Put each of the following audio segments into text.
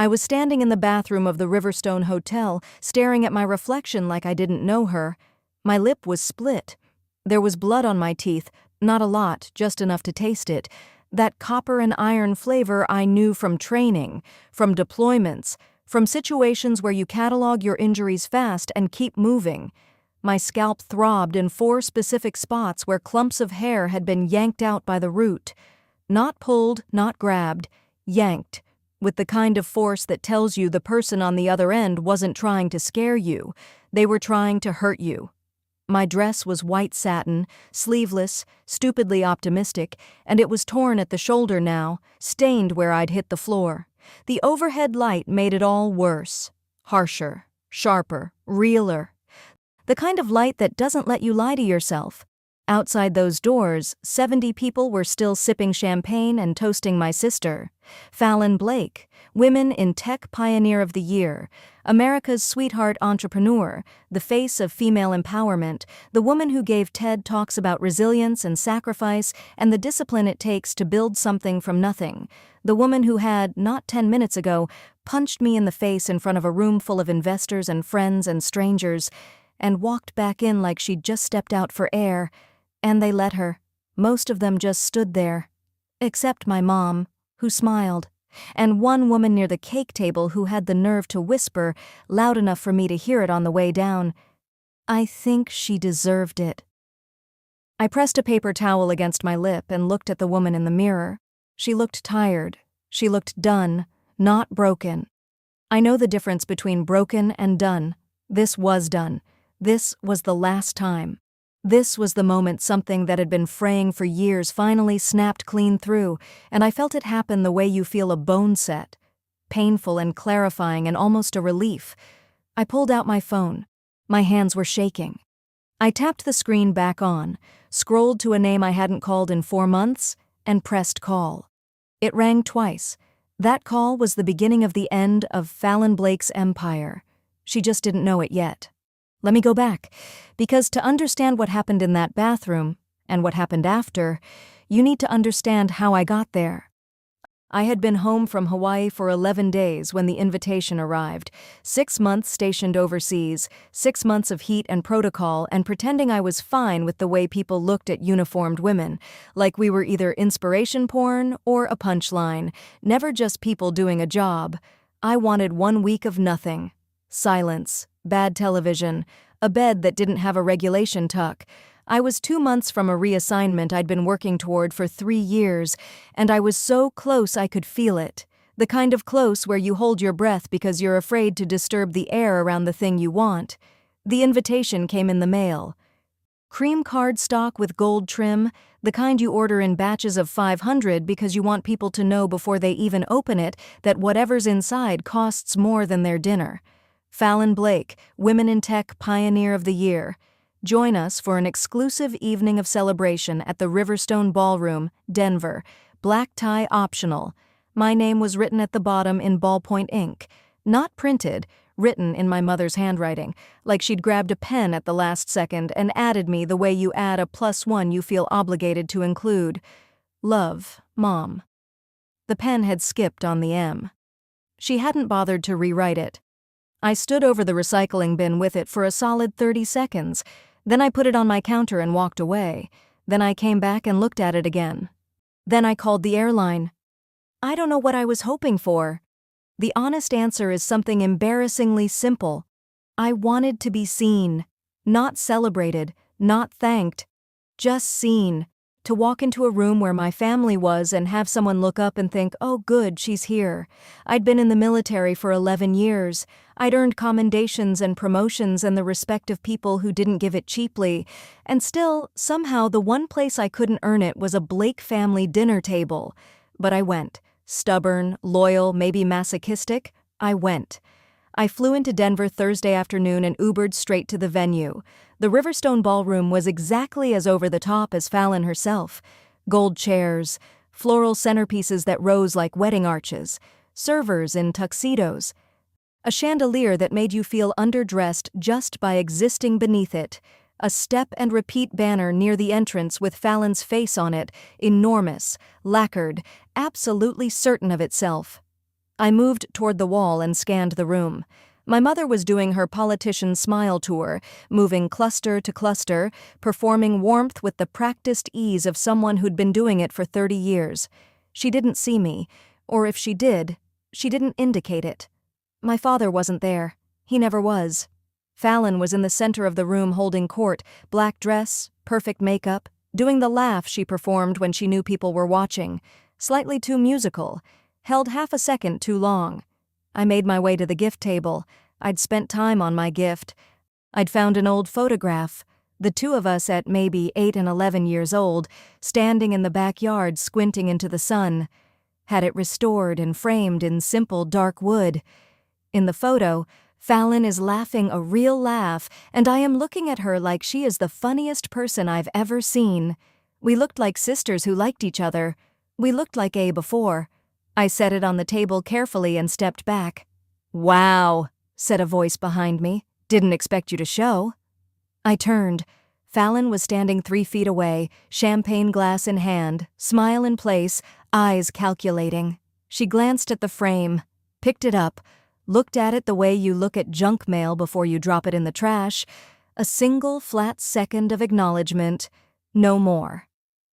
I was standing in the bathroom of the Riverstone Hotel, staring at my reflection like I didn't know her. My lip was split. There was blood on my teeth, not a lot, just enough to taste it. That copper and iron flavor I knew from training, from deployments, from situations where you catalog your injuries fast and keep moving. My scalp throbbed in 4 specific spots where clumps of hair had been yanked out by the root. Not pulled, not grabbed, yanked, with the kind of force that tells you the person on the other end wasn't trying to scare you, they were trying to hurt you. My dress was white satin, sleeveless, stupidly optimistic, and it was torn at the shoulder now, stained where I'd hit the floor. The overhead light made it all worse, harsher, sharper, realer. The kind of light that doesn't let you lie to yourself. Outside those doors, 70 people were still sipping champagne and toasting my sister. Fallon Blake, Women in Tech Pioneer of the Year, America's sweetheart entrepreneur, the face of female empowerment, the woman who gave TED Talks about resilience and sacrifice and the discipline it takes to build something from nothing. The woman who had, not 10 minutes ago, punched me in the face in front of a room full of investors and friends and strangers, and walked back in like she'd just stepped out for air. And they let her. Most of them just stood there. Except my mom, who smiled, and one woman near the cake table who had the nerve to whisper, loud enough for me to hear it on the way down, "I think she deserved it." I pressed a paper towel against my lip and looked at the woman in the mirror. She looked tired. She looked done, not broken. I know the difference between broken and done. This was done. This was the last time. This was the moment something that had been fraying for years finally snapped clean through, and I felt it happen the way you feel a bone set. Painful and clarifying and almost a relief. I pulled out my phone. My hands were shaking. I tapped the screen back on, scrolled to a name I hadn't called in 4 months, and pressed call. It rang twice. That call was the beginning of the end of Fallon Blake's empire. She just didn't know it yet. Let me go back, because to understand what happened in that bathroom, and what happened after, you need to understand how I got there. I had been home from Hawaii for 11 days when the invitation arrived, 6 months stationed overseas, 6 months of heat and protocol, and pretending I was fine with the way people looked at uniformed women, like we were either inspiration porn or a punchline, never just people doing a job. I wanted 1 week of nothing. Silence, bad television, a bed that didn't have a regulation tuck. I was 2 months from a reassignment I'd been working toward for 3 years, and I was so close I could feel it. The kind of close where you hold your breath because you're afraid to disturb the air around the thing you want. The invitation came in the mail. Cream cardstock with gold trim, the kind you order in batches of 500 because you want people to know before they even open it that whatever's inside costs more than their dinner. Fallon Blake, Women in Tech Pioneer of the Year. Join us for an exclusive evening of celebration at the Riverstone Ballroom, Denver. Black tie optional. My name was written at the bottom in ballpoint ink. Not printed, written in my mother's handwriting, like she'd grabbed a pen at the last second and added me the way you add a +1 you feel obligated to include. Love, Mom. The pen had skipped on the M. She hadn't bothered to rewrite it. I stood over the recycling bin with it for a solid 30 seconds. Then I put it on my counter and walked away. Then I came back and looked at it again. Then I called the airline. I don't know what I was hoping for. The honest answer is something embarrassingly simple. I wanted to be seen. Not celebrated, not thanked. Just seen. To walk into a room where my family was and have someone look up and think, "Oh good, she's here." I'd been in the military for 11 years. I'd earned commendations and promotions and the respect of people who didn't give it cheaply. And still, somehow the one place I couldn't earn it was a Blake family dinner table. But I went. Stubborn, loyal, maybe masochistic. I went. I flew into Denver Thursday afternoon and Ubered straight to the venue. The Riverstone Ballroom was exactly as over-the-top as Fallon herself. Gold chairs, floral centerpieces that rose like wedding arches, servers in tuxedos, a chandelier that made you feel underdressed just by existing beneath it, a step-and-repeat banner near the entrance with Fallon's face on it, enormous, lacquered, absolutely certain of itself. I moved toward the wall and scanned the room. My mother was doing her politician smile tour, moving cluster to cluster, performing warmth with the practiced ease of someone who'd been doing it for 30 years. She didn't see me, or if she did, she didn't indicate it. My father wasn't there. He never was. Fallon was in the center of the room holding court, black dress, perfect makeup, doing the laugh she performed when she knew people were watching, slightly too musical, held half a second too long. I made my way to the gift table. I'd spent time on my gift. I'd found an old photograph, the two of us at maybe 8 and 11 years old, standing in the backyard squinting into the sun. Had it restored and framed in simple dark wood. In the photo, Fallon is laughing a real laugh, and I am looking at her like she is the funniest person I've ever seen. We looked like sisters who liked each other. We looked like A before. I set it on the table carefully and stepped back. "Wow," said a voice behind me. "Didn't expect you to show." I turned. Fallon was standing 3 feet away, champagne glass in hand, smile in place, eyes calculating. She glanced at the frame, picked it up, looked at it the way you look at junk mail before you drop it in the trash. A single flat second of acknowledgement, no more.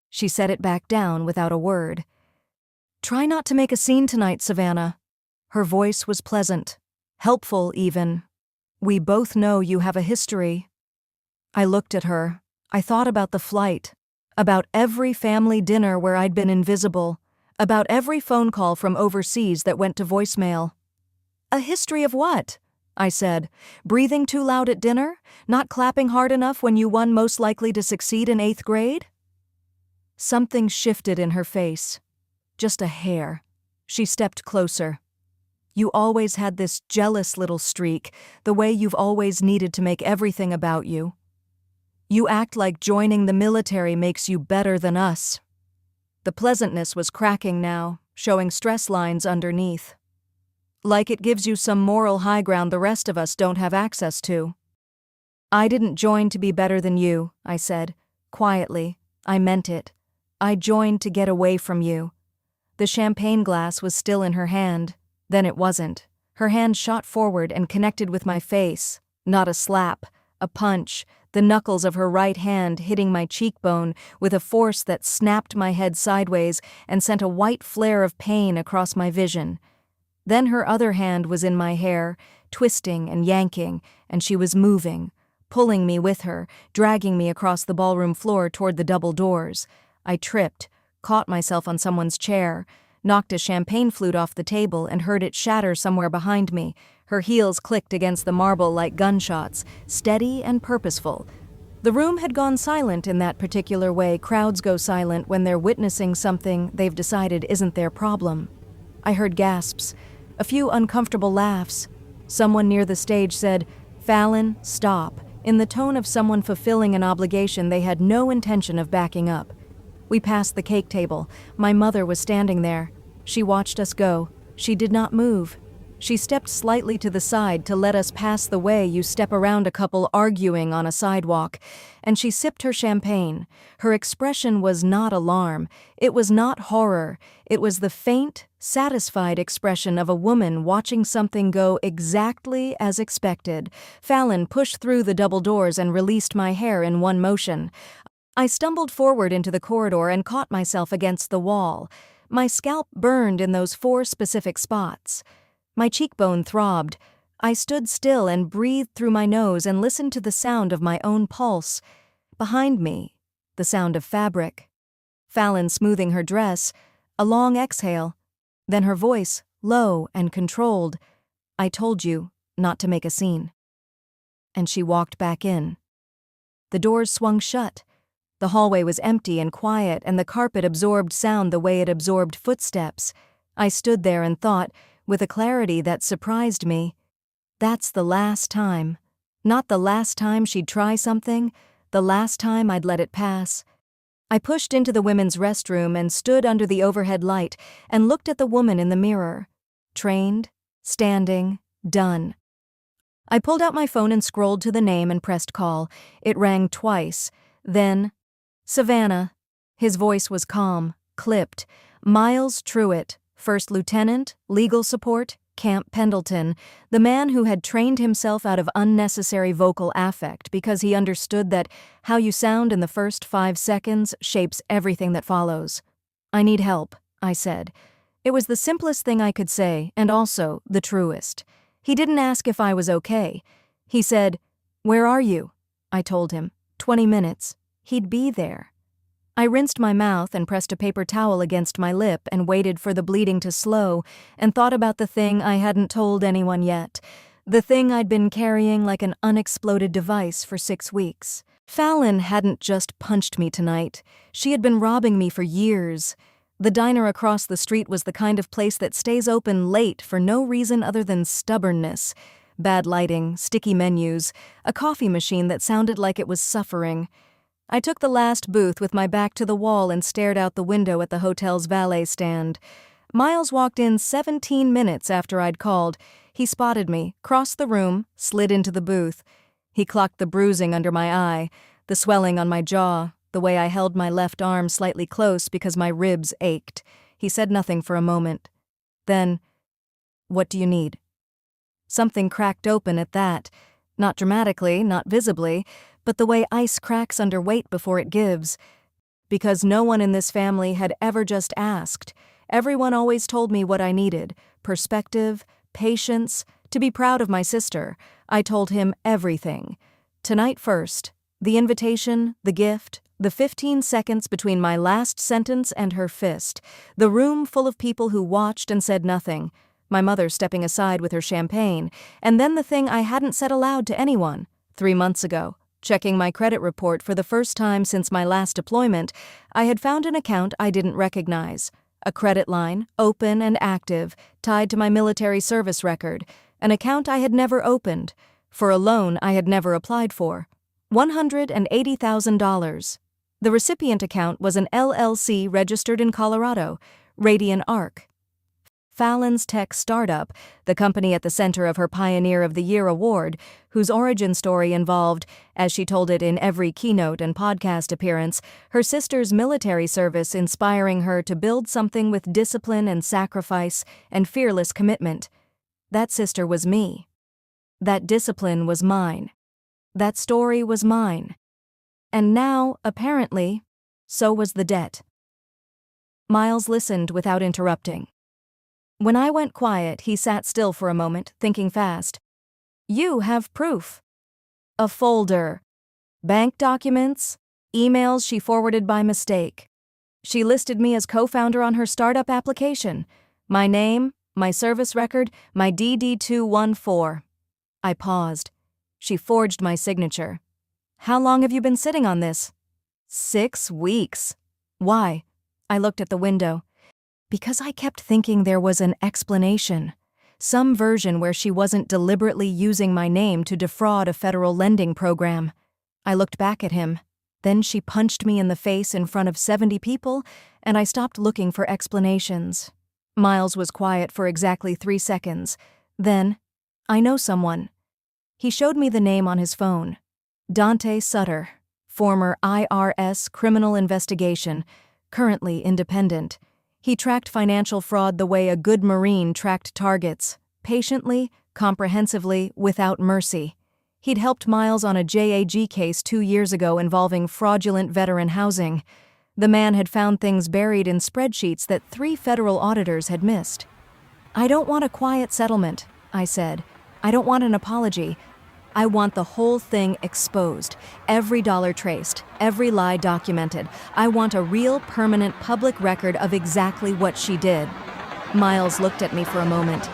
She set it back down without a word. "Try not to make a scene tonight, Savannah." Her voice was pleasant, helpful even. "We both know you have a history." I looked at her. I thought about the flight, about every family dinner where I'd been invisible, about every phone call from overseas that went to voicemail. "A history of what?" I said. "Breathing too loud at dinner? Not clapping hard enough when you won most likely to succeed in 8th grade?" Something shifted in her face. Just a hair. She stepped closer. "You always had this jealous little streak, the way you've always needed to make everything about you. You act like joining the military makes you better than us." The pleasantness was cracking now, showing stress lines underneath. "Like it gives you some moral high ground the rest of us don't have access to." "I didn't join to be better than you," I said. Quietly, I meant it. "I joined to get away from you." The champagne glass was still in her hand. Then it wasn't. Her hand shot forward and connected with my face. Not a slap, a punch, the knuckles of her right hand hitting my cheekbone with a force that snapped my head sideways and sent a white flare of pain across my vision. Then her other hand was in my hair, twisting and yanking, and she was moving, pulling me with her, dragging me across the ballroom floor toward the double doors. I tripped, caught myself on someone's chair, knocked a champagne flute off the table and heard it shatter somewhere behind me. Her heels clicked against the marble like gunshots, steady and purposeful. The room had gone silent in that particular way crowds go silent when they're witnessing something they've decided isn't their problem. I heard gasps, a few uncomfortable laughs. Someone near the stage said, "Fallon, stop," in the tone of someone fulfilling an obligation they had no intention of backing up. We passed the cake table. My mother was standing there. She watched us go. She did not move. She stepped slightly to the side to let us pass the way you step around a couple arguing on a sidewalk, and she sipped her champagne. Her expression was not alarm. It was not horror. It was the faint, satisfied expression of a woman watching something go exactly as expected. Fallon pushed through the double doors and released my hair in one motion. I stumbled forward into the corridor and caught myself against the wall. My scalp burned in those 4 specific spots. My cheekbone throbbed. I stood still and breathed through my nose and listened to the sound of my own pulse. Behind me, the sound of fabric. Fallon smoothing her dress, a long exhale. Then her voice, low and controlled. "I told you not to make a scene." And she walked back in. The doors swung shut. The hallway was empty and quiet, and the carpet absorbed sound the way it absorbed footsteps. I stood there and thought, with a clarity that surprised me, that's the last time. Not the last time she'd try something, the last time I'd let it pass. I pushed into the women's restroom and stood under the overhead light and looked at the woman in the mirror. Trained, standing, done. I pulled out my phone and scrolled to the name and pressed call. It rang twice. Then, "Savannah." His voice was calm, clipped. "Miles Truitt, First lieutenant, legal support, Camp Pendleton, the man who had trained himself out of unnecessary vocal affect because he understood that how you sound in the first 5 seconds shapes everything that follows. "I need help," I said. It was the simplest thing I could say, and also the truest. He didn't ask if I was okay. He said, "Where are you?" I told him. 20 minutes. He'd be there. I rinsed my mouth and pressed a paper towel against my lip and waited for the bleeding to slow and thought about the thing I hadn't told anyone yet, the thing I'd been carrying like an unexploded device for 6 weeks. Fallon hadn't just punched me tonight. She had been robbing me for years. The diner across the street was the kind of place that stays open late for no reason other than stubbornness. Bad lighting, sticky menus, a coffee machine that sounded like it was suffering. I took the last booth with my back to the wall and stared out the window at the hotel's valet stand. Miles walked in 17 minutes after I'd called. He spotted me, crossed the room, slid into the booth. He clocked the bruising under my eye, the swelling on my jaw, the way I held my left arm slightly close because my ribs ached. He said nothing for a moment. Then, "What do you need?" Something cracked open at that. Not dramatically, not visibly, but the way ice cracks under weight before it gives. Because no one in this family had ever just asked. Everyone always told me what I needed: perspective, patience, to be proud of my sister. I told him everything. Tonight first, the invitation, the gift, the 15 seconds between my last sentence and her fist, the room full of people who watched and said nothing, my mother stepping aside with her champagne, and then the thing I hadn't said aloud to anyone, 3 months ago. Checking my credit report for the first time since my last deployment, I had found an account I didn't recognize. A credit line, open and active, tied to my military service record. An account I had never opened. For a loan I had never applied for. $180,000. The recipient account was an LLC registered in Colorado, Radian Arc. Fallon's tech startup, the company at the center of her Pioneer of the Year award, whose origin story involved, as she told it in every keynote and podcast appearance, her sister's military service inspiring her to build something with discipline and sacrifice and fearless commitment. That sister was me. That discipline was mine. That story was mine. And now, apparently, so was the debt. Miles listened without interrupting. When I went quiet, he sat still for a moment, thinking fast. "You have proof." A folder. Bank documents. Emails she forwarded by mistake. She listed me as co-founder on her startup application. My name, my service record, my DD-214. I paused. She forged my signature. "How long have you been sitting on this?" 6 weeks. "Why?" I looked at the window. Because I kept thinking there was an explanation. Some version where she wasn't deliberately using my name to defraud a federal lending program. I looked back at him. Then she punched me in the face in front of 70 people, and I stopped looking for explanations. Miles was quiet for exactly 3 seconds. Then, "I know someone." He showed me the name on his phone. Dante Sutter, former IRS criminal investigation, currently independent. He tracked financial fraud the way a good Marine tracked targets, patiently, comprehensively, without mercy. He'd helped Miles on a JAG case 2 years ago involving fraudulent veteran housing. The man had found things buried in spreadsheets that 3 federal auditors had missed. "I don't want a quiet settlement," I said. "I don't want an apology. I want the whole thing exposed, every dollar traced, every lie documented. I want a real, permanent public record of exactly what she did." Miles looked at me for a moment.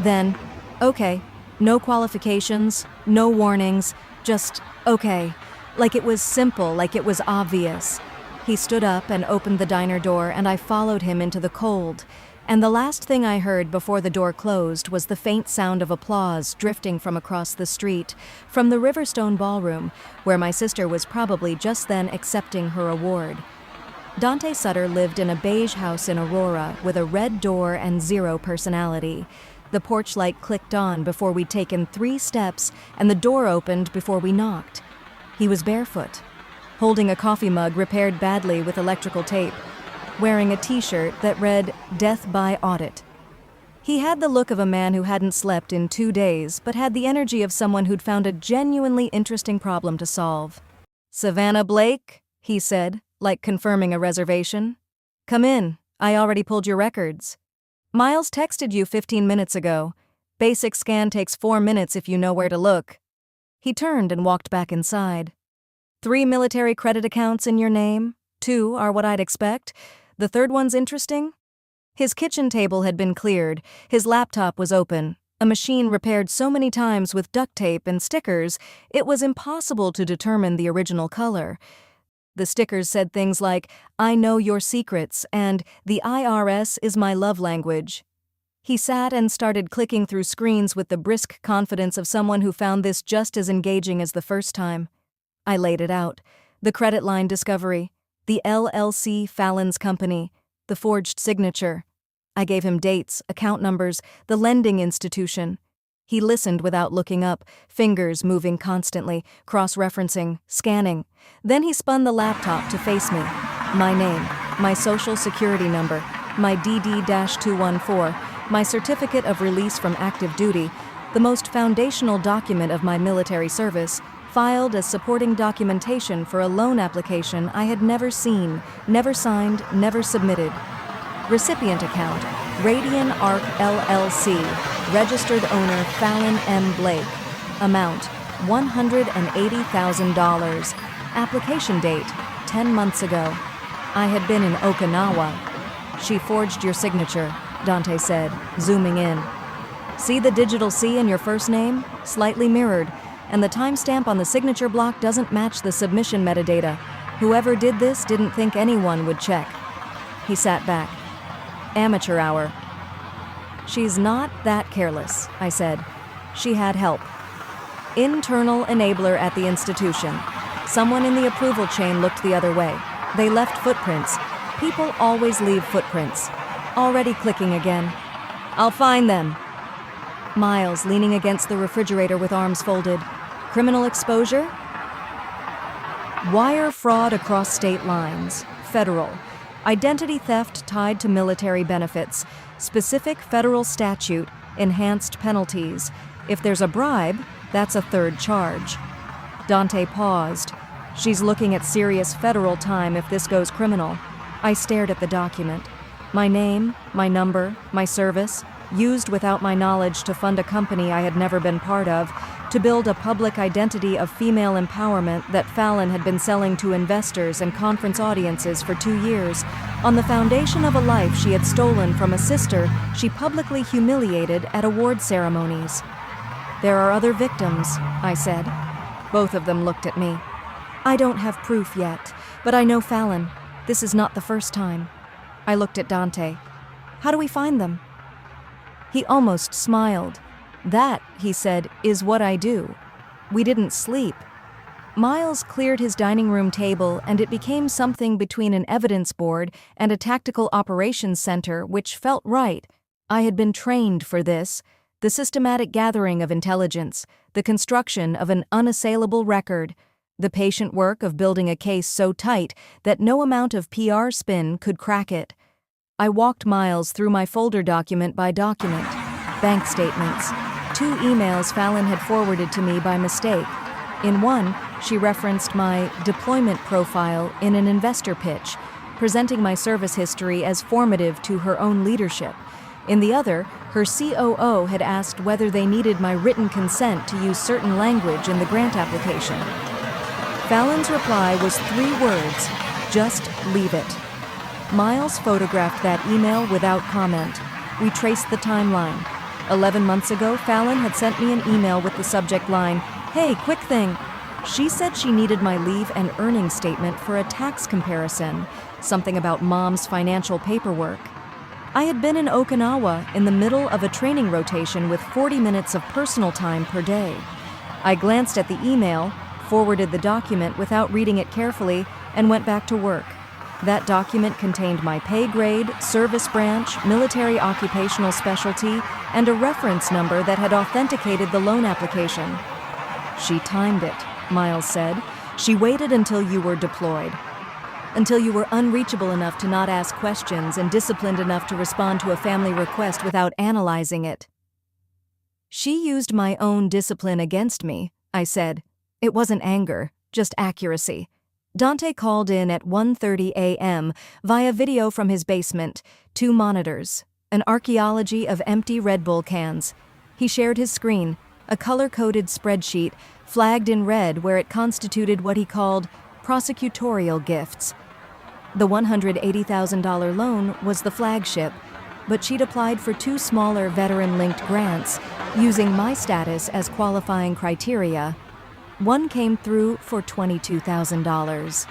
Then, "Okay, no qualifications, no warnings, just okay." Like it was simple, like it was obvious. He stood up and opened the diner door, and I followed him into the cold. And the last thing I heard before the door closed was the faint sound of applause drifting from across the street, from the Riverstone Ballroom, where my sister was probably just then accepting her award. Dante Sutter lived in a beige house in Aurora with a red door and 0 personality. The porch light clicked on before we'd taken 3 steps, and the door opened before we knocked. He was barefoot, holding a coffee mug repaired badly with electrical tape. wearing a t-shirt that read, "Death by Audit." He had the look of a man who hadn't slept in 2 days, but had the energy of someone who'd found a genuinely interesting problem to solve. "Savannah Blake?" he said, like confirming a reservation. "Come in. I already pulled your records. Miles texted you 15 minutes ago. Basic scan takes 4 minutes if you know where to look." He turned and walked back inside. "3 military credit accounts in your name. 2 are what I'd expect. The third one's interesting?" His kitchen table had been cleared. His laptop was open. A machine repaired so many times with duct tape and stickers, it was impossible to determine the original color. The stickers said things like, "I know your secrets," and "The IRS is my love language." He sat and started clicking through screens with the brisk confidence of someone who found this just as engaging as the first time. I laid it out. The credit line discovery, the LLC Fallon's company, the forged signature. I gave him dates, account numbers, the lending institution. He listened without looking up, fingers moving constantly, cross-referencing, scanning. Then he spun the laptop to face me. My name, my social security number, my DD-214, my certificate of release from active duty, the most foundational document of my military service, filed as supporting documentation for a loan application I had never seen, never signed, never submitted. Recipient account, Radian Arc LLC, registered owner Fallon M. Blake. Amount, $180,000. Application date, 10 months ago. I had been in Okinawa. "She forged your signature," Dante said, zooming in. "See the digital C in your first name? Slightly mirrored. And the timestamp on the signature block doesn't match the submission metadata. Whoever did this didn't think anyone would check." He sat back. "Amateur hour." "She's not that careless," I said. "She had help." Internal enabler at the institution. Someone in the approval chain looked the other way. They left footprints. People always leave footprints. Already clicking again. "I'll find them." Miles leaning against the refrigerator with arms folded. "Criminal exposure?" "Wire fraud across state lines. Federal. Identity theft tied to military benefits. Specific federal statute. Enhanced penalties. If there's a bribe, that's a third charge." Dante paused. "She's looking at serious federal time if this goes criminal." I stared at the document. My name, my number, my service, used without my knowledge to fund a company I had never been part of, to build a public identity of female empowerment that Fallon had been selling to investors and conference audiences for 2 years, on the foundation of a life she had stolen from a sister she publicly humiliated at award ceremonies. "There are other victims," I said. Both of them looked at me. "I don't have proof yet, but I know Fallon. This is not the first time." I looked at Dante. "How do we find them?" He almost smiled. "That," he said, "is what I do." We didn't sleep. Miles cleared his dining room table, and it became something between an evidence board and a tactical operations center, which felt right. I had been trained for this. The systematic gathering of intelligence, the construction of an unassailable record, the patient work of building a case so tight that no amount of PR spin could crack it. I walked Miles through my folder document by document. Bank statements. 2 emails Fallon had forwarded to me by mistake. In one, she referenced my deployment profile in an investor pitch, presenting my service history as formative to her own leadership. In the other, her COO had asked whether they needed my written consent to use certain language in the grant application. Fallon's reply was 3 words: "Just leave it." Miles photographed that email without comment. We traced the timeline. 11 months ago, Fallon had sent me an email with the subject line, "Hey, quick thing." She said she needed my leave and earnings statement for a tax comparison, something about Mom's financial paperwork. I had been in Okinawa in the middle of a training rotation with 40 minutes of personal time per day. I glanced at the email, forwarded the document without reading it carefully, and went back to work. That document contained my pay grade, service branch, military occupational specialty, and a reference number that had authenticated the loan application. "She timed it," Miles said. "She waited until you were deployed." until you were unreachable enough to not ask questions and disciplined enough to respond to a family request without analyzing it. She used my own discipline against me, I said. It wasn't anger, just accuracy. Dante called in at 1:30 a.m. via video from his basement, 2 monitors, an archaeology of empty Red Bull cans. He shared his screen, a color-coded spreadsheet, flagged in red where it constituted what he called prosecutorial gifts. The $180,000 loan was the flagship, but she'd applied for 2 smaller veteran-linked grants, using my status as qualifying criteria. One came through for $22,000.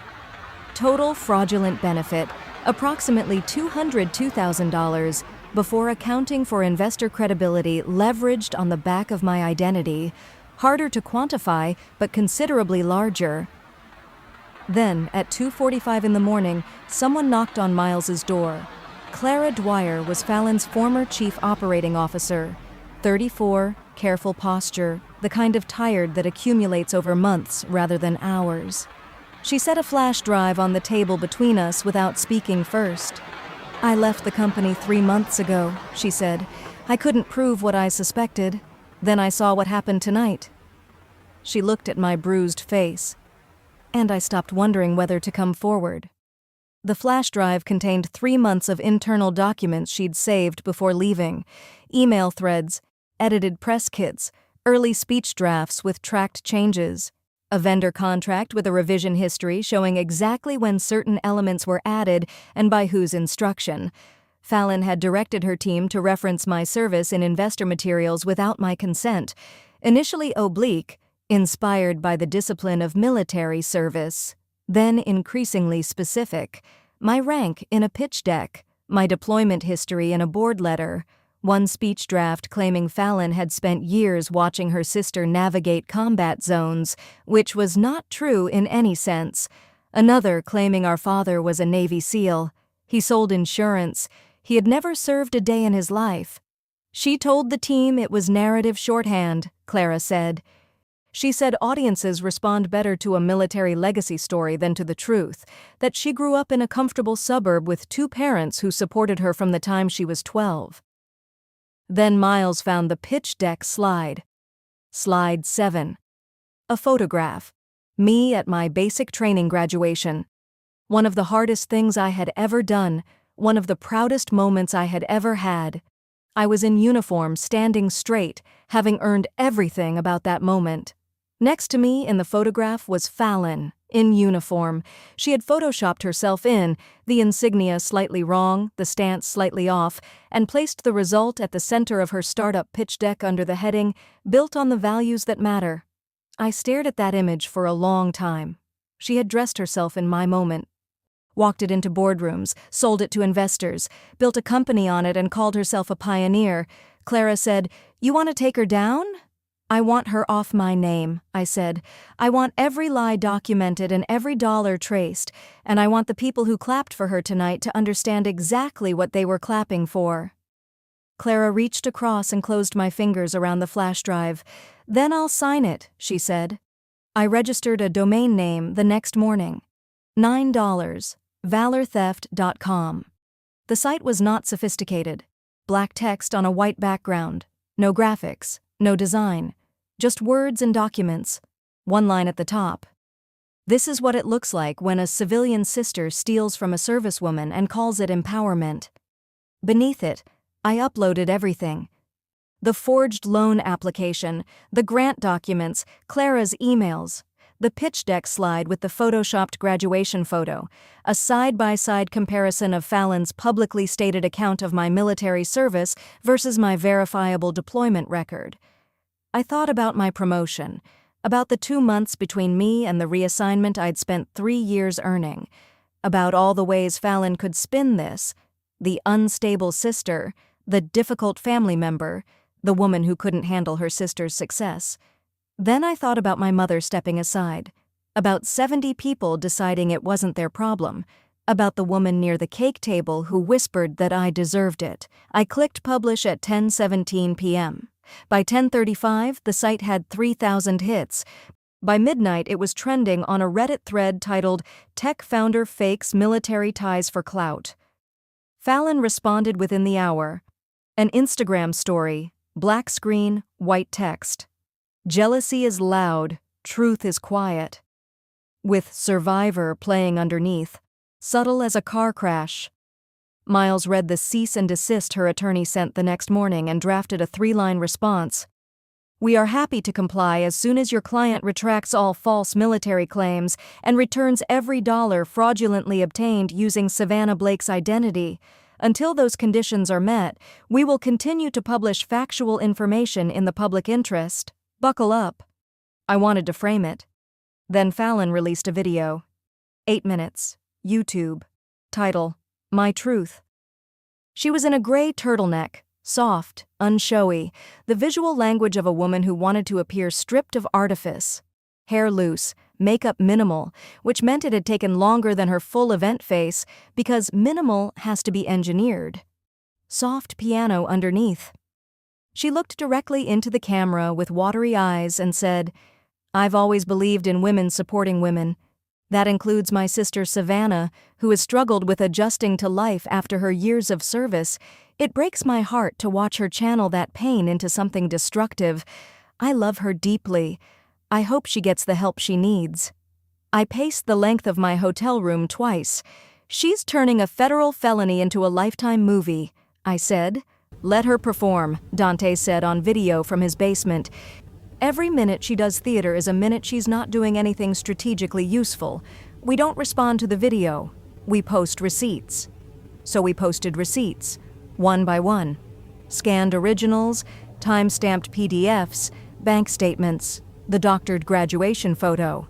Total fraudulent benefit, approximately $202,000, before accounting for investor credibility leveraged on the back of my identity, harder to quantify but considerably larger. Then, at 2:45 in the morning, someone knocked on Miles's door. Clara Dwyer was Fallon's former chief operating officer. 34, careful posture, the kind of tired that accumulates over months rather than hours. She set a flash drive on the table between us without speaking first. "I left the company 3 months ago," she said. "I couldn't prove what I suspected. Then I saw what happened tonight." She looked at my bruised face. And I stopped wondering whether to come forward. The flash drive contained 3 months of internal documents she'd saved before leaving, email threads, edited press kits, early speech drafts with tracked changes, a vendor contract with a revision history showing exactly when certain elements were added and by whose instruction. Fallon had directed her team to reference my service in investor materials without my consent, initially oblique, inspired by the discipline of military service, then increasingly specific, my rank in a pitch deck, my deployment history in a board letter, one speech draft claiming Fallon had spent years watching her sister navigate combat zones, which was not true in any sense, another claiming our father was a Navy SEAL. He sold insurance. He had never served a day in his life. She told the team it was narrative shorthand, Clara said. She said audiences respond better to a military legacy story than to the truth, that she grew up in a comfortable suburb with 2 parents who supported her from the time she was 12. Then Miles found the pitch deck slide. Slide 7. A photograph. Me at my basic training graduation. One of the hardest things I had ever done, one of the proudest moments I had ever had. I was in uniform, standing straight, having earned everything about that moment. Next to me in the photograph was Fallon, in uniform. She had photoshopped herself in, the insignia slightly wrong, the stance slightly off, and placed the result at the center of her startup pitch deck under the heading, "Built on the Values That Matter." I stared at that image for a long time. She had dressed herself in my moment. Walked it into boardrooms, sold it to investors, built a company on it and called herself a pioneer. Clara said, "You want to take her down?" "I want her off my name," I said. "I want every lie documented and every dollar traced, and I want the people who clapped for her tonight to understand exactly what they were clapping for." Clara reached across and closed my fingers around the flash drive. "Then I'll sign it," she said. I registered a domain name the next morning. $9, valortheft.com. The site was not sophisticated. Black text on a white background. No graphics, no design. Just words and documents. One line at the top. "This is what it looks like when a civilian sister steals from a servicewoman and calls it empowerment." Beneath it, I uploaded everything. The forged loan application, the grant documents, Clara's emails, the pitch deck slide with the photoshopped graduation photo, a side-by-side comparison of Fallon's publicly stated account of my military service versus my verifiable deployment record. I thought about my promotion, about the 2 months between me and the reassignment I'd spent 3 years earning, about all the ways Fallon could spin this, the unstable sister, the difficult family member, the woman who couldn't handle her sister's success. Then I thought about my mother stepping aside, about 70 people deciding it wasn't their problem, about the woman near the cake table who whispered that I deserved it. I clicked publish at 10:17 p.m. By 10:35, the site had 3,000 hits. By midnight, it was trending on a Reddit thread titled, "Tech Founder Fakes Military Ties for Clout." Fallon responded within the hour. An Instagram story, black screen, white text. "Jealousy is loud, truth is quiet." With "Survivor" playing underneath, subtle as a car crash. Miles read the cease and desist her attorney sent the next morning and drafted a 3-line response. "We are happy to comply as soon as your client retracts all false military claims and returns every dollar fraudulently obtained using Savannah Blake's identity. Until those conditions are met, we will continue to publish factual information in the public interest. Buckle up." I wanted to frame it. Then Fallon released a video. 8 minutes. YouTube. Title: "My Truth." She was in a gray turtleneck, soft, unshowy, the visual language of a woman who wanted to appear stripped of artifice. Hair loose, makeup minimal, which meant it had taken longer than her full event face because minimal has to be engineered. Soft piano underneath. She looked directly into the camera with watery eyes and said, "I've always believed in women supporting women. That includes my sister Savannah, who has struggled with adjusting to life after her years of service. It breaks my heart to watch her channel that pain into something destructive. I love her deeply. I hope she gets the help she needs." I paced the length of my hotel room twice. "She's turning a federal felony into a Lifetime movie," I said. "Let her perform," Dante said on video from his basement. "Every minute she does theater is a minute she's not doing anything strategically useful. We don't respond to the video. We post receipts." So we posted receipts, one by one. Scanned originals, time-stamped PDFs, bank statements, the doctored graduation photo.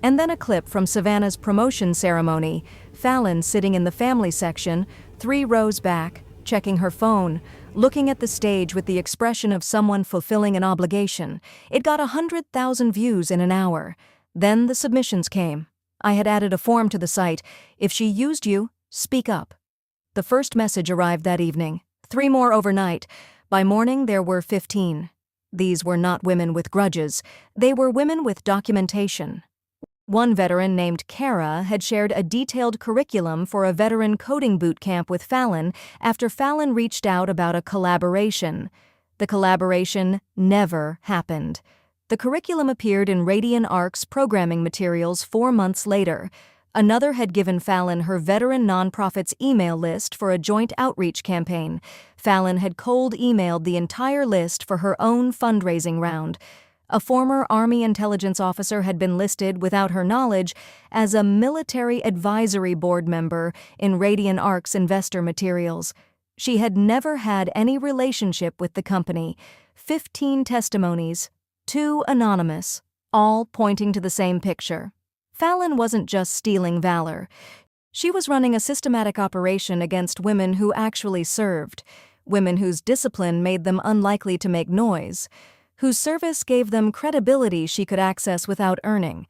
And then a clip from Savannah's promotion ceremony, Fallon sitting in the family section, 3 rows back, checking her phone, looking at the stage with the expression of someone fulfilling an obligation. It got 100,000 views in an hour. Then the submissions came. I had added a form to the site. "If she used you, speak up." The first message arrived that evening, 3 more overnight. By morning there were 15. These were not women with grudges. They were women with documentation. One veteran named Kara had shared a detailed curriculum for a veteran coding boot camp with Fallon after Fallon reached out about a collaboration. The collaboration never happened. The curriculum appeared in Radian Arc's programming materials 4 months later. Another had given Fallon her veteran nonprofit's email list for a joint outreach campaign. Fallon had cold emailed the entire list for her own fundraising round. A former Army intelligence officer had been listed without her knowledge as a military advisory board member in Radian Arc's investor materials. She had never had any relationship with the company. 15 testimonies, 2 anonymous, all pointing to the same picture. Fallon wasn't just stealing valor. She was running a systematic operation against women who actually served, women whose discipline made them unlikely to make noise, whose service gave them credibility she could access without earning.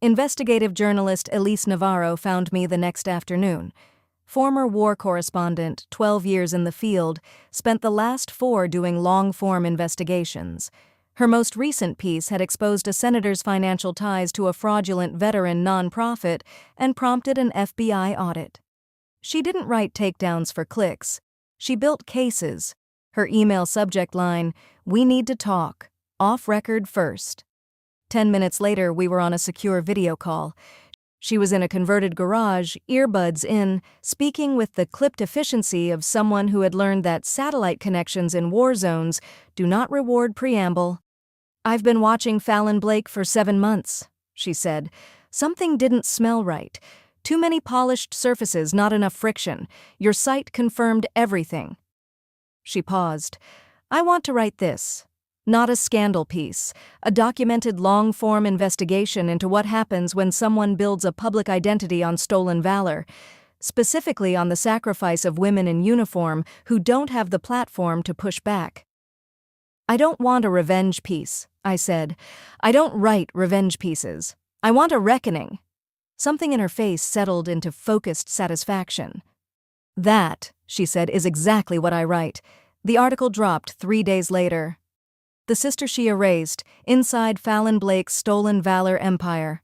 Investigative journalist Elise Navarro found me the next afternoon. Former war correspondent, 12 years in the field, spent the last 4 doing long-form investigations. Her most recent piece had exposed a senator's financial ties to a fraudulent veteran nonprofit and prompted an FBI audit. She didn't write takedowns for clicks. She built cases. Her email subject line, "We need to talk. Off record first." 10 minutes later, we were on a secure video call. She was in a converted garage, earbuds in, speaking with the clipped efficiency of someone who had learned that satellite connections in war zones do not reward preamble. "I've been watching Fallon Blake for 7 months," she said. "Something didn't smell right. Too many polished surfaces, not enough friction. Your site confirmed everything." She paused. "I want to write this. Not a scandal piece, a documented long-form investigation into what happens when someone builds a public identity on stolen valor, specifically on the sacrifice of women in uniform who don't have the platform to push back." "I don't want a revenge piece," I said. "I don't write revenge pieces. I want a reckoning." Something in her face settled into focused satisfaction. "That," she said, "is exactly what I write." The article dropped 3 days later. The sister she erased, inside Fallon Blake's stolen valor empire.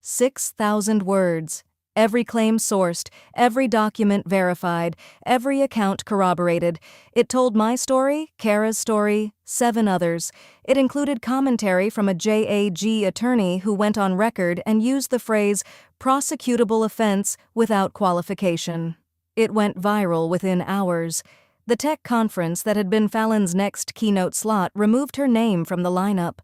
6,000 words. Every claim sourced, every document verified, every account corroborated. It told my story, Kara's story, 7 others. It included commentary from a JAG attorney who went on record and used the phrase, prosecutable offense without qualification. It went viral within hours. The tech conference that had been Fallon's next keynote slot removed her name from the lineup.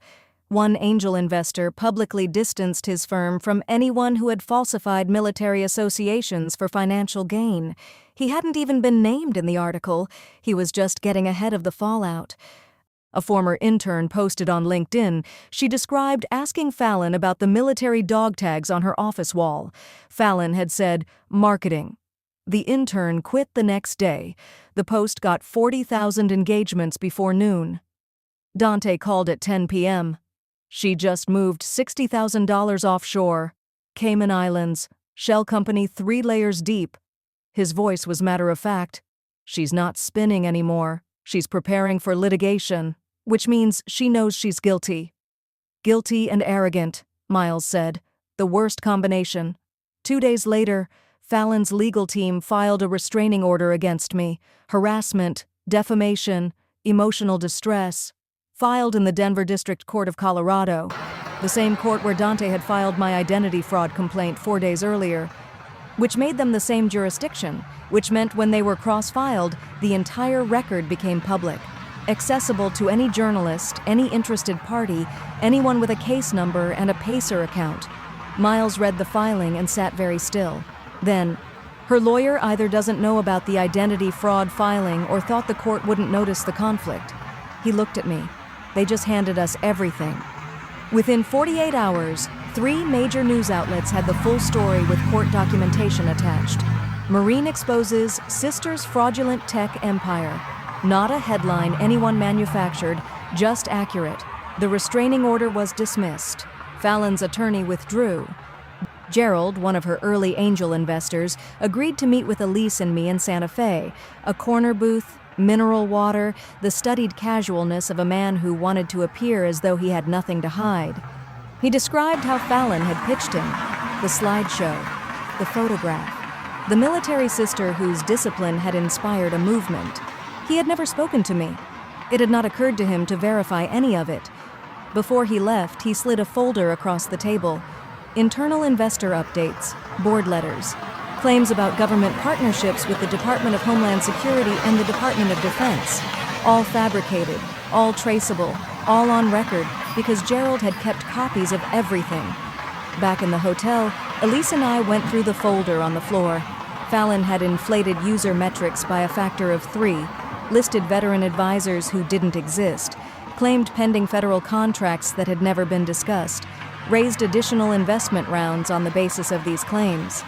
One angel investor publicly distanced his firm from anyone who had falsified military associations for financial gain. He hadn't even been named in the article. He was just getting ahead of the fallout. A former intern posted on LinkedIn. She described asking Fallon about the military dog tags on her office wall. Fallon had said, "Marketing." The intern quit the next day. The post got 40,000 engagements before noon. Dante called at 10 p.m. She just moved $60,000 offshore. Cayman Islands, shell company 3 layers deep. His voice was matter-of-fact. She's not spinning anymore. She's preparing for litigation, which means she knows she's guilty. Guilty and arrogant, Miles said. The worst combination. 2 days later, Fallon's legal team filed a restraining order against me. Harassment, defamation, emotional distress. Filed in the Denver District Court of Colorado, the same court where Dante had filed my identity fraud complaint 4 days earlier, which made them the same jurisdiction, which meant when they were cross-filed, the entire record became public, accessible to any journalist, any interested party, anyone with a case number and a Pacer account. Miles read the filing and sat very still. Then, her lawyer either doesn't know about the identity fraud filing or thought the court wouldn't notice the conflict. He looked at me. They just handed us everything. Within 48 hours, 3 major news outlets had the full story with court documentation attached. Marine exposes sister's fraudulent tech empire. Not a headline anyone manufactured, just accurate. The restraining order was dismissed. Fallon's attorney withdrew. Gerald, one of her early angel investors, agreed to meet with Elise and me in Santa Fe, a corner booth, mineral water, the studied casualness of a man who wanted to appear as though he had nothing to hide. He described how Fallon had pitched him, the slideshow, the photograph, the military sister whose discipline had inspired a movement. He had never spoken to me. It had not occurred to him to verify any of it. Before he left, he slid a folder across the table. Internal investor updates, board letters, claims about government partnerships with the Department of Homeland Security and the Department of Defense. All fabricated, all traceable, all on record, because Gerald had kept copies of everything. Back in the hotel, Elise and I went through the folder on the floor. Fallon had inflated user metrics by a factor of 3, listed veteran advisors who didn't exist, claimed pending federal contracts that had never been discussed, raised additional investment rounds on the basis of these claims.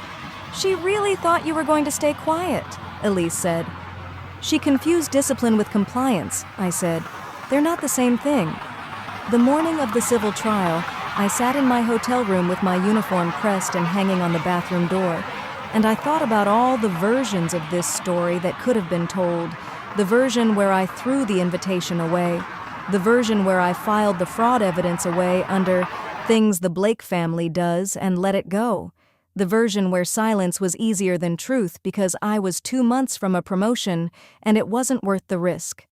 "She really thought you were going to stay quiet," Elise said. "She confused discipline with compliance," I said. "They're not the same thing." The morning of the civil trial, I sat in my hotel room with my uniform pressed and hanging on the bathroom door, and I thought about all the versions of this story that could have been told. The version where I threw the invitation away. The version where I filed the fraud evidence away under things the Blake family does and let it go. The version where silence was easier than truth because I was 2 months from a promotion and it wasn't worth the risk.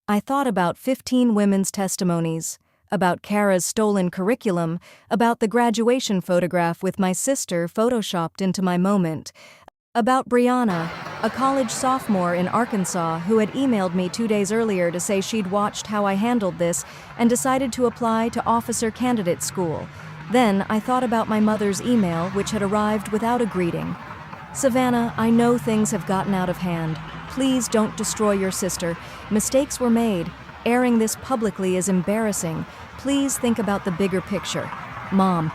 I thought about 15 women's testimonies, about Kara's stolen curriculum, about the graduation photograph with my sister photoshopped into my moment, about Brianna, a college sophomore in Arkansas who had emailed me 2 days earlier to say she'd watched how I handled this and decided to apply to officer candidate school. Then I thought about my mother's email, which had arrived without a greeting. "Savannah, I know things have gotten out of hand. Please don't destroy your sister. Mistakes were made. Airing this publicly is embarrassing. Please think about the bigger picture. Mom."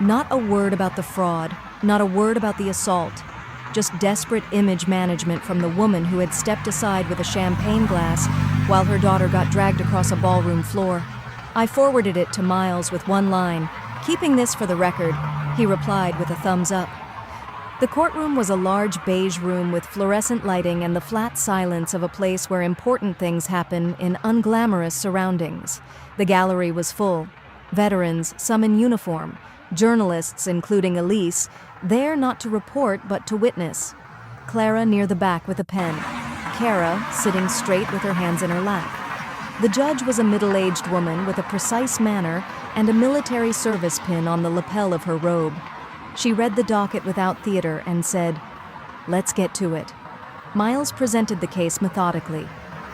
Not a word about the fraud, not a word about the assault. Just desperate image management from the woman who had stepped aside with a champagne glass while her daughter got dragged across a ballroom floor. I forwarded it to Miles with one line, "Keeping this for the record," he replied with a thumbs up. The courtroom was a large beige room with fluorescent lighting and the flat silence of a place where important things happen in unglamorous surroundings. The gallery was full. Veterans, some in uniform. Journalists, including Elise, there not to report but to witness. Clara near the back with a pen. Kara sitting straight with her hands in her lap. The judge was a middle-aged woman with a precise manner and a military service pin on the lapel of her robe. She read the docket without theater and said, "Let's get to it." Miles presented the case methodically.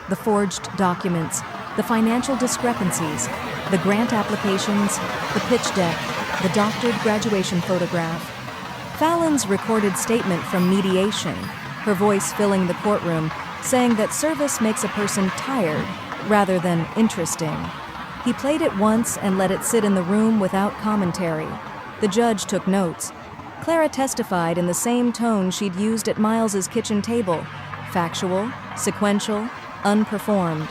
The forged documents, the financial discrepancies, the grant applications, the pitch deck, the doctored graduation photograph. Fallon's recorded statement from mediation, her voice filling the courtroom, saying that service makes a person tired rather than interesting. He played it once and let it sit in the room without commentary. The judge took notes. Clara testified in the same tone she'd used at Miles's kitchen table. Factual, sequential, unperformed.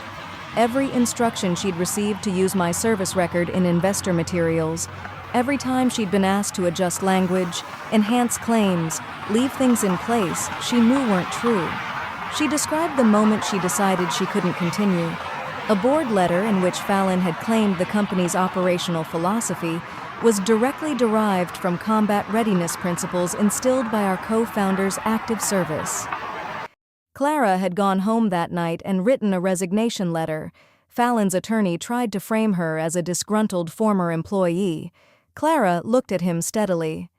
Every instruction she'd received to use my service record in investor materials. Every time she'd been asked to adjust language, enhance claims, leave things in place she knew weren't true. She described the moment she decided she couldn't continue. A board letter in which Fallon had claimed the company's operational philosophy was directly derived from combat readiness principles instilled by our co-founder's active service. Clara had gone home that night and written a resignation letter. Fallon's attorney tried to frame her as a disgruntled former employee. Clara looked at him steadily.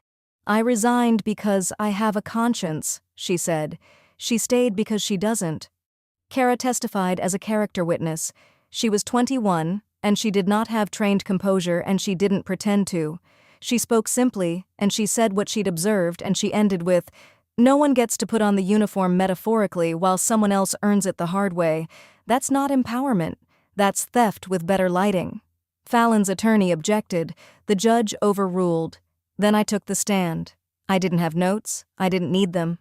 "I resigned because I have a conscience," she said. "She stayed because she doesn't." Kara testified as a character witness. She was 21, and she did not have trained composure, and she didn't pretend to. She spoke simply, and she said what she'd observed, and she ended with, "No one gets to put on the uniform metaphorically while someone else earns it the hard way. That's not empowerment. That's theft with better lighting." Fallon's attorney objected. The judge overruled. Then I took the stand. I didn't have notes. I didn't need them.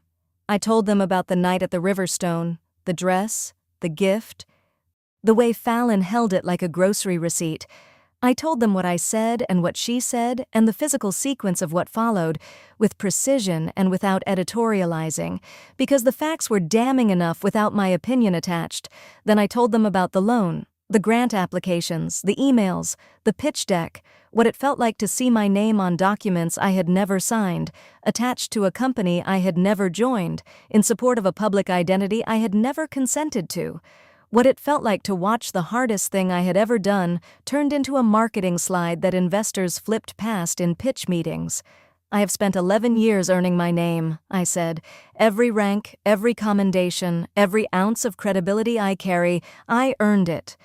I told them about the night at the Riverstone, the dress, the gift, the way Fallon held it like a grocery receipt. I told them what I said and what she said and the physical sequence of what followed, with precision and without editorializing, because the facts were damning enough without my opinion attached. Then I told them about the loan, the grant applications, the emails, the pitch deck, what it felt like to see my name on documents I had never signed, attached to a company I had never joined, in support of a public identity I had never consented to. What it felt like to watch the hardest thing I had ever done turned into a marketing slide that investors flipped past in pitch meetings. "I have spent 11 years earning my name," I said. "Every rank, every commendation, every ounce of credibility I carry, I earned it.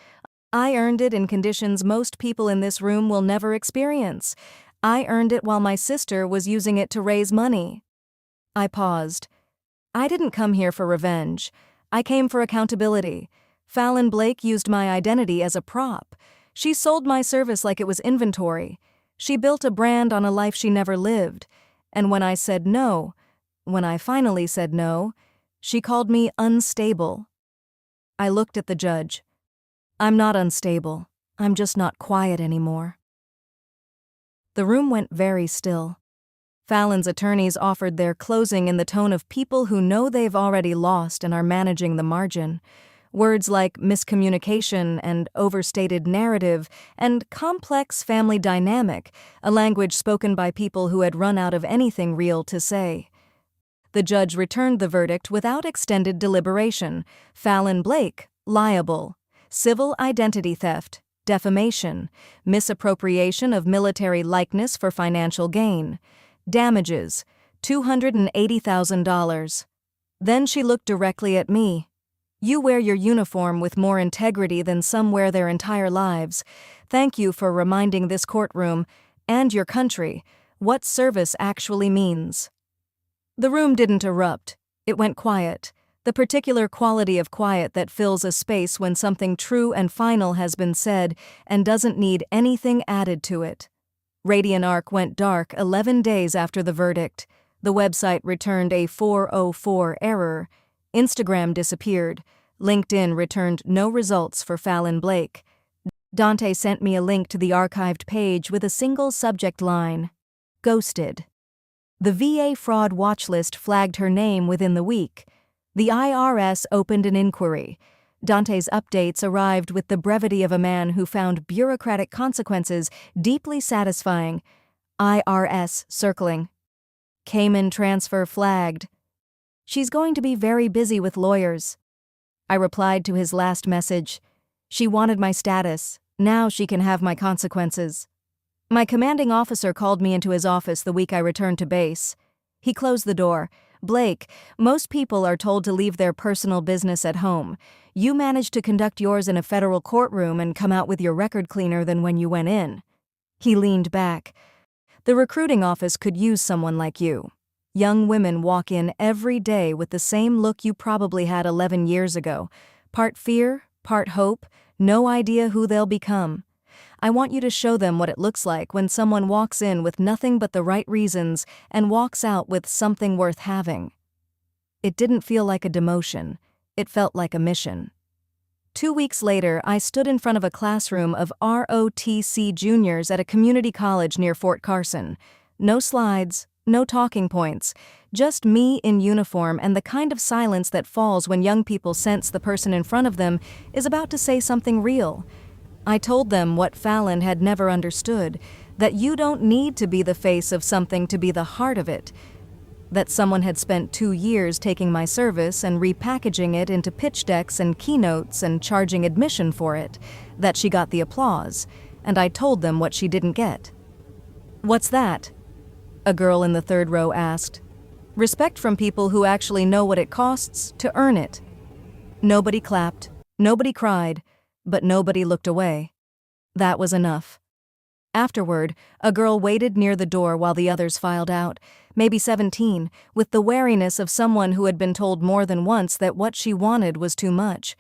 I earned it in conditions most people in this room will never experience. I earned it while my sister was using it to raise money." I paused. I didn't come here for revenge. I came for accountability. Fallon Blake used my identity as a prop. She sold my service like it was inventory. She built a brand on a life she never lived. And when I finally said no, she called me unstable. I looked at the judge. "I'm not unstable. I'm just not quiet anymore." The room went very still. Fallon's attorneys offered their closing in the tone of people who know they've already lost and are managing the margin. Words like miscommunication and overstated narrative and complex family dynamic, a language spoken by people who had run out of anything real to say. The judge returned the verdict without extended deliberation. Fallon Blake, liable. Civil identity theft, defamation, misappropriation of military likeness for financial gain. Damages, $280,000. Then she looked directly at me. "You wear your uniform with more integrity than some wear their entire lives. Thank you for reminding this courtroom, and your country, what service actually means." The room didn't erupt. It went quiet. The particular quality of quiet that fills a space when something true and final has been said and doesn't need anything added to it. Radian Arc went dark 11 days after the verdict. The website returned a 404 error. Instagram disappeared. LinkedIn returned no results for Fallon Blake. Dante sent me a link to the archived page with a single subject line: "Ghosted." The VA fraud watch list flagged her name within the week. The IRS opened an inquiry. Dante's updates arrived with the brevity of a man who found bureaucratic consequences deeply satisfying. IRS circling. Cayman transfer flagged. She's going to be very busy with lawyers. I replied to his last message. She wanted my status. Now she can have my consequences. My commanding officer called me into his office the week I returned to base. He closed the door. Blake, most people are told to leave their personal business at home. You managed to conduct yours in a federal courtroom and come out with your record cleaner than when you went in. He leaned back. The recruiting office could use someone like you. Young women walk in every day with the same look you probably had 11 years ago. Part fear, part hope, no idea who they'll become. I want you to show them what it looks like when someone walks in with nothing but the right reasons and walks out with something worth having. It didn't feel like a demotion. It felt like a mission. 2 weeks later, I stood in front of a classroom of ROTC juniors at a community college near Fort Carson. No slides, no talking points, just me in uniform and the kind of silence that falls when young people sense the person in front of them is about to say something real. I told them what Fallon had never understood, that you don't need to be the face of something to be the heart of it, that someone had spent 2 years taking my service and repackaging it into pitch decks and keynotes and charging admission for it, that she got the applause, and I told them what she didn't get. "What's that?" a girl in the third row asked. "Respect from people who actually know what it costs to earn it." Nobody clapped, nobody cried, but nobody looked away. That was enough. Afterward, a girl waited near the door while the others filed out, maybe 17, with the wariness of someone who had been told more than once that what she wanted was too much.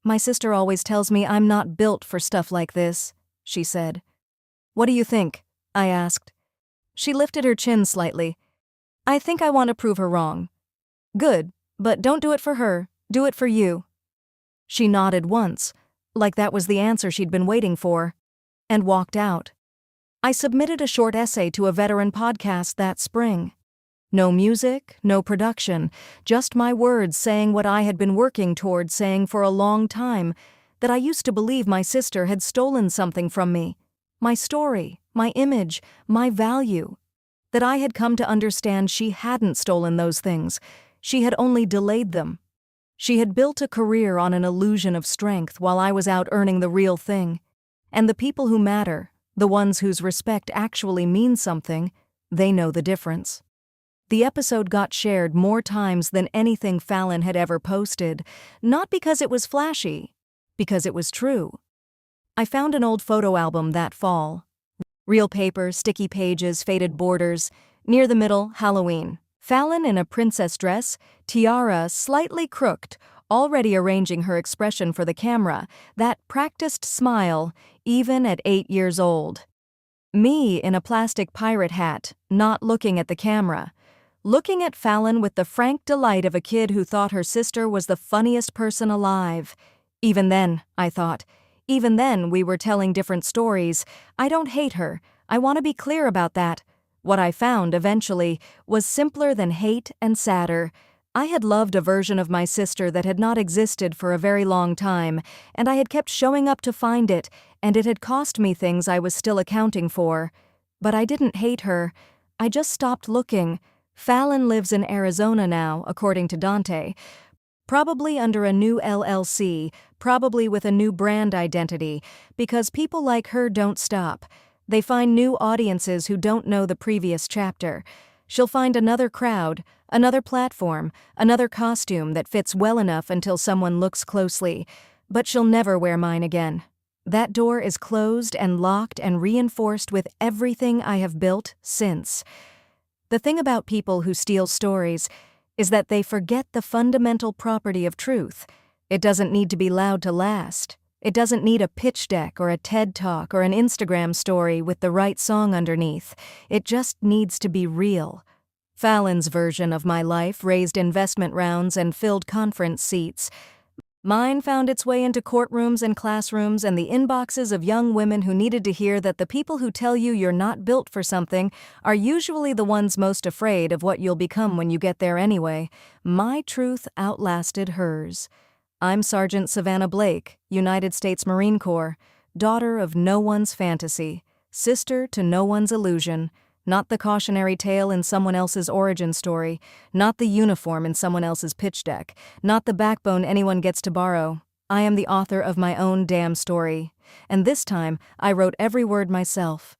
"My sister always tells me I'm not built for stuff like this," she said. "What do you think?" I asked. She lifted her chin slightly. "I think I want to prove her wrong." "Good, but don't do it for her, do it for you." She nodded once, like that was the answer she'd been waiting for, and walked out. I submitted a short essay to a veteran podcast that spring. No music, no production, just my words saying what I had been working toward saying for a long time, that I used to believe my sister had stolen something from me. My story, my image, my value. That I had come to understand she hadn't stolen those things. She had only delayed them. She had built a career on an illusion of strength while I was out earning the real thing. And the people who matter, the ones whose respect actually means something, they know the difference. The episode got shared more times than anything Fallon had ever posted, not because it was flashy, because it was true. I found an old photo album that fall. Real paper, sticky pages, faded borders. Near the middle, Halloween. Fallon in a princess dress, tiara slightly crooked, already arranging her expression for the camera, that practiced smile, even at 8 years old. Me in a plastic pirate hat, not looking at the camera. Looking at Fallon with the frank delight of a kid who thought her sister was the funniest person alive. Even then, I thought, even then we were telling different stories. I don't hate her. I want to be clear about that. What I found, eventually, was simpler than hate and sadder. I had loved a version of my sister that had not existed for a very long time, and I had kept showing up to find it, and it had cost me things I was still accounting for. But I didn't hate her. I just stopped looking. Fallon lives in Arizona now, according to Dante. Probably under a new LLC, probably with a new brand identity, because people like her don't stop. They find new audiences who don't know the previous chapter. She'll find another crowd, another platform, another costume that fits well enough until someone looks closely. But she'll never wear mine again. That door is closed and locked and reinforced with everything I have built since. The thing about people who steal stories is that they forget the fundamental property of truth. It doesn't need to be loud to last. It doesn't need a pitch deck or a TED Talk or an Instagram story with the right song underneath. It just needs to be real. Fallon's version of my life raised investment rounds and filled conference seats. Mine found its way into courtrooms and classrooms and the inboxes of young women who needed to hear that the people who tell you you're not built for something are usually the ones most afraid of what you'll become when you get there anyway. My truth outlasted hers. I'm Sergeant Savannah Blake, United States Marine Corps, daughter of no one's fantasy, sister to no one's illusion, not the cautionary tale in someone else's origin story, not the uniform in someone else's pitch deck, not the backbone anyone gets to borrow. I am the author of my own damn story. And this time, I wrote every word myself.